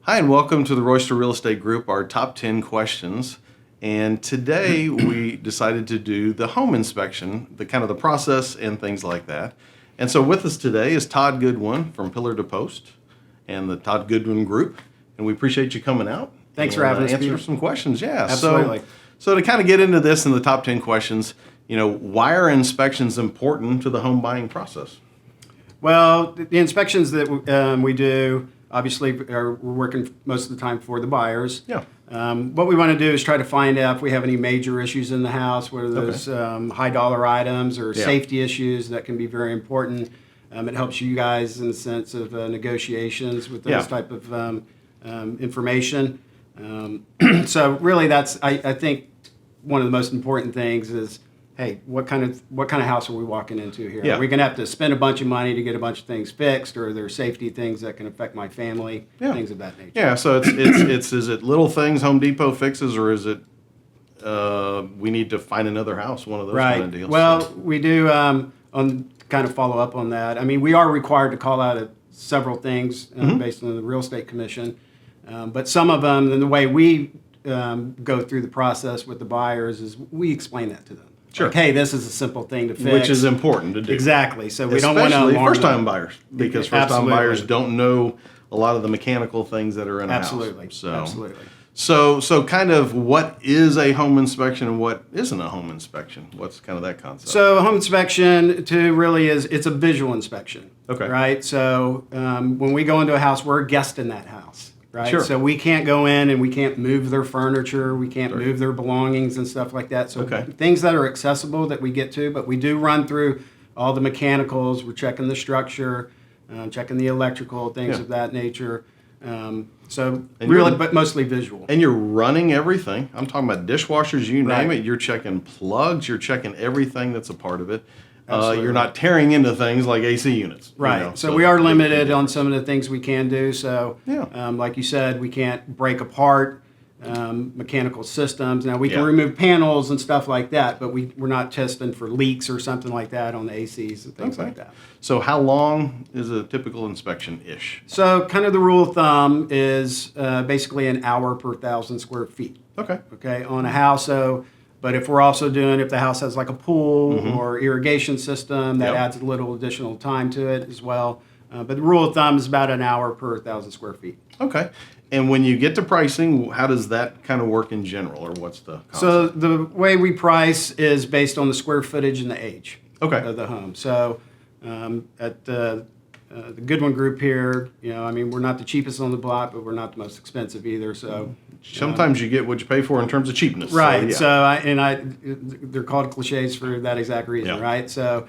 Hi, and welcome to the Royster Real Estate Group, our top 10 questions. And today we decided to do the home inspection, the kind of the process and things like that. And so with us today is Todd Goodwin from Pillar to Post and the Todd Goodwin Group. And we appreciate you coming out. Thanks for having us. Answer some questions. Yeah, absolutely. So to kind of get into this in the top 10 questions, why are inspections important to the home buying process? Well, the inspections that we do, obviously, we're working most of the time for the buyers. Yeah. What we want to do is try to find out if we have any major issues in the house, whether there's high dollar items or safety issues that can be very important. It helps you guys in the sense of negotiations with those type of information. So really, that's I think one of the most important things is, hey, what kind of house are we walking into here? Yeah. Are we going to have to spend a bunch of money to get a bunch of things fixed, or are there safety things that can affect my family, things of that nature? Yeah, so it's is it little things Home Depot fixes, or is it we need to find another house, one of those kind of deals? Well, we do on kind of follow up on that. I mean, we are required to call out several things based on the real estate commission, but some of them, and the way we go through the process with the buyers is we explain that to them. Sure. Like, hey, this is a simple thing to fix. Which is important to do. Exactly. So we don't want to Especially alarm first-time them. buyers, because first-time buyers don't know a lot of the mechanical things that are in a Absolutely. house. Absolutely. So kind of what is a home inspection and what isn't a home inspection? What's kind of that concept? So a home inspection it's a visual inspection. Okay. Right? So when we go into a house, we're a guest in that house. Right? Sure. So we can't go in and we can't move their furniture, we can't move their belongings and stuff like that. So things that are accessible that we get to, but we do run through all the mechanicals, we're checking the structure, checking the electrical, things of that nature. But mostly visual. And you're running everything. I'm talking about dishwashers, you name it. You're checking plugs, you're checking everything that's a part of it. You're not tearing into things like AC units. Right. So we are limited on some of the things we can do. So, like you said, we can't break apart mechanical systems. Now, we can remove panels and stuff like that, but we're not testing for leaks or something like that on the ACs and things like that. So how long is a typical inspection-ish? So kind of the rule of thumb is basically an hour per 1,000 square feet. Okay, on a house. But if we're also if the house has like a pool or irrigation system, that adds a little additional time to it as well. But the rule of thumb is about an hour per 1,000 square feet. Okay. And when you get to pricing, how does that kind of work in general, or what's the concept? So the way we price is based on the square footage and the age of the home. So at the Goodwin Group here, we're not the cheapest on the block, but we're not the most expensive either. So sometimes you get what you pay for in terms of cheapness. Right. They're called cliches for that exact reason, right? So,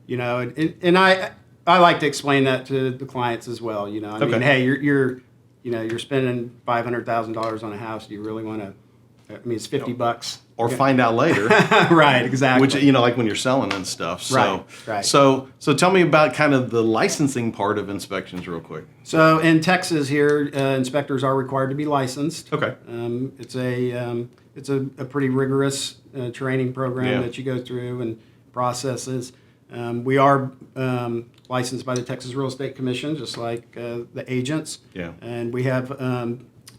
I like to explain that to the clients as well. Hey, you're spending $500,000 on a house. Do you really want to? It's $50. Or find out later. Right, exactly. Which, like when you're selling and stuff. So, right. So tell me about kind of the licensing part of inspections real quick. So in Texas here, inspectors are required to be licensed. Okay. It's a pretty rigorous training program that you go through and processes. We are licensed by the Texas Real Estate Commission, just like the agents. Yeah. And we have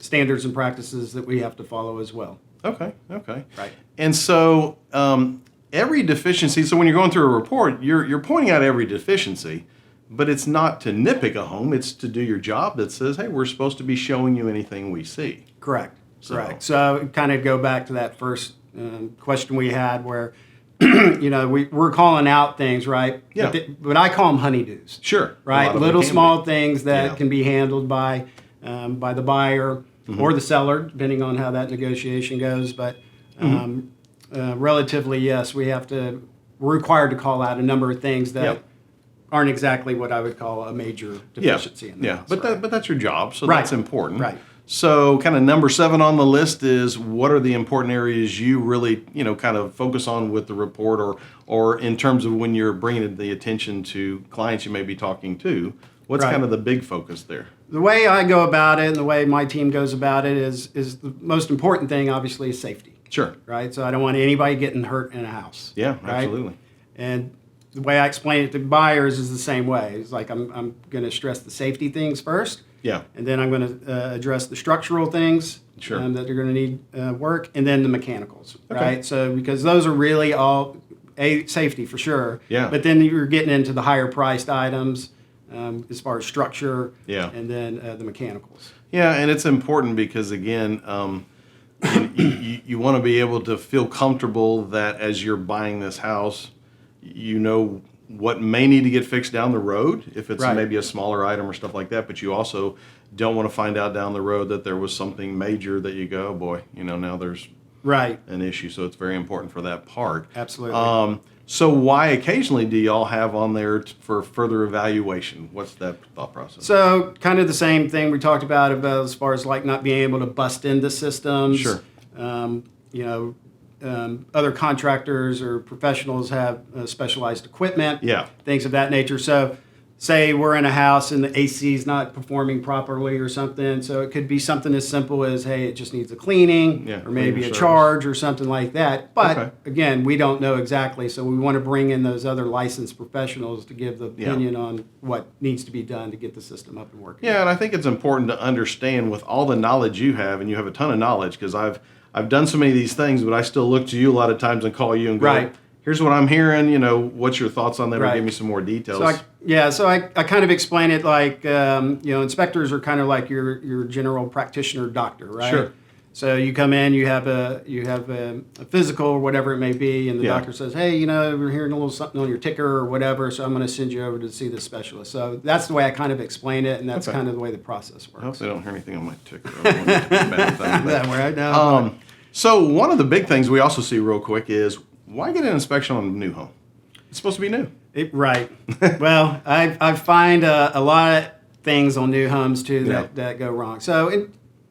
standards and practices that we have to follow as well. Okay. Right. And so every deficiency, so when you're going through a report, you're pointing out every deficiency, but it's not to nitpick a home, it's to do your job that says, hey, we're supposed to be showing you anything we see. Correct. So kind of go back to that first question we had where, we're calling out things, right? Yeah. But I call them honeydews. Sure. Right. Little small things that can be handled by the buyer or the seller, depending on how that negotiation goes. But relatively, yes, we're required to call out a number of things that aren't exactly what I would call a major deficiency in the house. But that's your job, so that's important. Right. So kind of number 7 on the list is, what are the important areas you really, kind of focus on with the report, or in terms of when you're bringing the attention to clients you may be talking to, what's kind of the big focus there? The way I go about it and the way my team goes about it is the most important thing, obviously, is safety. Sure. Right? So I don't want anybody getting hurt in a house. Yeah, right? absolutely. And the way I explain it to buyers is the same way. It's like I'm going to stress the safety things first. Yeah. And then I'm going to address the structural things Sure. that you're going to need work, and then the mechanicals, Okay. right? So because those are really all safety for sure. Yeah. But then you're getting into the higher priced items as far as structure. Yeah. And then the mechanicals. Yeah, and it's important because, again, you want to be able to feel comfortable that as you're buying this house, you know what may need to get fixed down the road if it's Right. maybe a smaller item or stuff like that, but you also don't want to find out down the road that there was something major that you go, oh boy, now there's Right. an issue. So it's very important for that part. Absolutely. So why occasionally do y'all have on there for further evaluation? What's that thought process? So kind of the same thing we talked about as far as like not being able to bust into systems. Sure. Other contractors or professionals have specialized equipment. Yeah. Things of that nature. So say we're in a house and the AC is not performing properly or something. So it could be something as simple as, hey, it just needs a cleaning, Yeah, or maybe cleaning a service. charge or something like that. But Okay. again, we don't know exactly. So we want to bring in those other licensed professionals to give the opinion on what needs to be done to get the system up and working. Yeah, and I think it's important to understand with all the knowledge you have, and you have a ton of knowledge because I've done so many of these things, but I still look to you a lot of times and call you and go, Right. here's what I'm hearing, what's your thoughts on that, or Right. give me some more details. So I kind of explain it like, inspectors are kind of like your general practitioner doctor, right? Sure. So you come in, you have a physical or whatever it may be, and the Yeah. doctor says, hey, we're hearing a little something on your ticker or whatever, so I'm going to send you over to see the specialist. So that's the way I kind of explain it, and that's Okay. kind of the way the process I hope works. they don't hear anything on my ticker. I don't want it to be a bad thing, but- That way, no. So one of the big things we also see real quick is why get an inspection on a new home? It's supposed to be new. Right. Well, I find a lot of things on new homes too Yeah. that go wrong. So,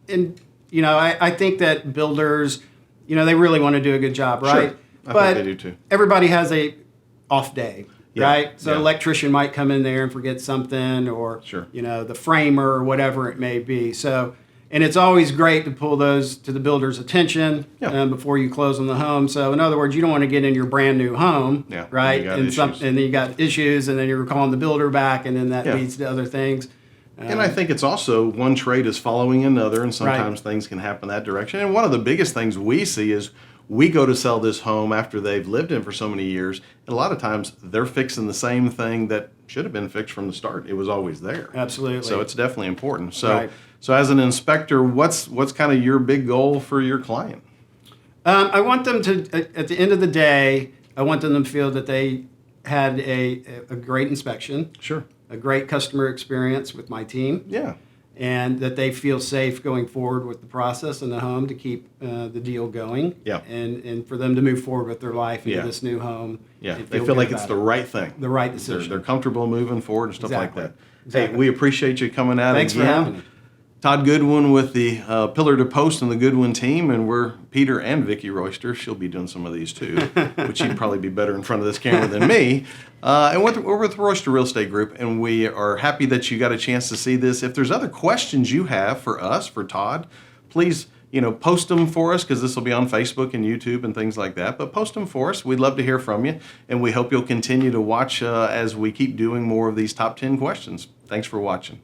I think that builders, they really want to do a good job, right? Sure. I But think they do too. everybody has a off day, Yeah. right? So Yeah. electrician might come in there and forget something, or Sure. the framer or whatever it may be. So. And it's always great to pull those to the builder's attention Yeah. before you close on the home. So, in other words, you don't want to get in your brand new home, Yeah, right? you got And issues. then you got issues, and then you're calling the builder back, and then that Yeah. leads to other things. And I think it's also one trade is following another, and sometimes things can happen that direction. And one of the biggest things we see is we go to sell this home after they've lived in it for so many years, and a lot of times they're fixing the same thing that should have been fixed from the start. It was always there. Absolutely. So it's definitely important. So, Right. so as an inspector, what's kind of your big goal for your client? I want them to, at the end of the day, I want them to feel that they had a great inspection, Sure. a great customer experience with my team, Yeah. and that they feel safe going forward with the process in the home to keep the deal going. Yeah. And for them to move forward with their life into Yeah. this new home. Yeah. and They feel good like it's about the it. right thing. The right They're, decision. they're comfortable moving forward and stuff Exactly. like that. Exactly. Hey, we appreciate you coming out Thanks for again. having me. Todd Goodwin with the Pillar to Post and the Goodwin team, and we're Peter and Vicki Royster. She'll be doing some of these too, which she'd probably be better in front of this camera than me. And we're with Royster Real Estate Group, and we are happy that you got a chance to see this. If there's other questions you have for us, for Todd, please post them for us, because this will be on Facebook and YouTube and things like that. But post them for us. We'd love to hear from you, and we hope you'll continue to watch as we keep doing more of these top 10 questions. Thanks for watching.